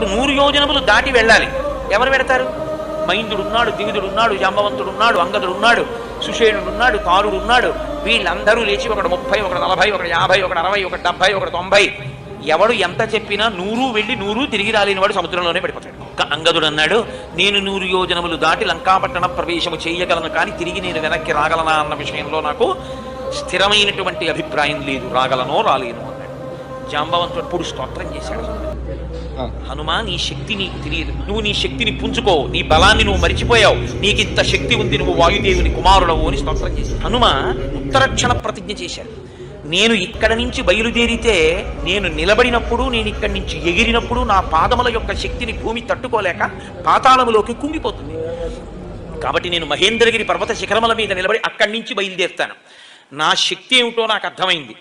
ఇప్పుడు 100 యోజనములు దాటి వెళ్ళాలి. ఎవరు వెడతారు? మైందుడున్నాడు, దివిదుడున్నాడు, జాంబవంతుడున్నాడు, అంగదుడున్నాడు, సుషేణుడున్నాడు, తారుడున్నాడు. వీళ్ళందరూ లేచి ఒకడు 30, ఒకడు 40, ఒకడు 50, ఒకడు 60, ఒకడు 70, ఒకడు 90. ఎవడు ఎంత చెప్పినా 100 వెళ్ళి 100 తిరిగి రాలేని వాడు సముద్రంలోనే పడిపోతాడు. అంగదుడు అన్నాడు, నేను 100 యోజనములు దాటి లంకాపట్టణ ప్రవేశము చేయగలను, కానీ తిరిగి నేను వెనక్కి రాగలనా అన్న విషయంలో నాకు స్థిరమైనటువంటి అభిప్రాయం లేదు, రాగలనో రాలేను అన్నాడు. జాంబవంతుడు అప్పుడు స్తోత్రం చేశాడు, హనుమా నీ శక్తి నీకు తెలియదు, నువ్వు నీ శక్తిని పుంజుకో, నీ బలాన్ని నువ్వు మరిచిపోయావు, నీకింత శక్తి ఉంది, నువ్వు వాయుదేవుని కుమారుడవు అని స్తోత్రం చేశాడు. హనుమ ఉత్తరక్షణ ప్రతిజ్ఞ చేశాడు, నేను ఇక్కడ నుంచి బయలుదేరితే, నేను నిలబడినప్పుడు, నేను ఇక్కడి నుంచి ఎగిరినప్పుడు నా పాదముల యొక్క శక్తిని భూమి తట్టుకోలేక పాతాళములోకి కుంగిపోతుంది. కాబట్టి నేను మహేంద్రగిరి పర్వత శిఖరముల మీద నిలబడి అక్కడి నుంచి బయలుదేరుతాను. నా శక్తి ఏమిటో నాకు అర్థమైంది.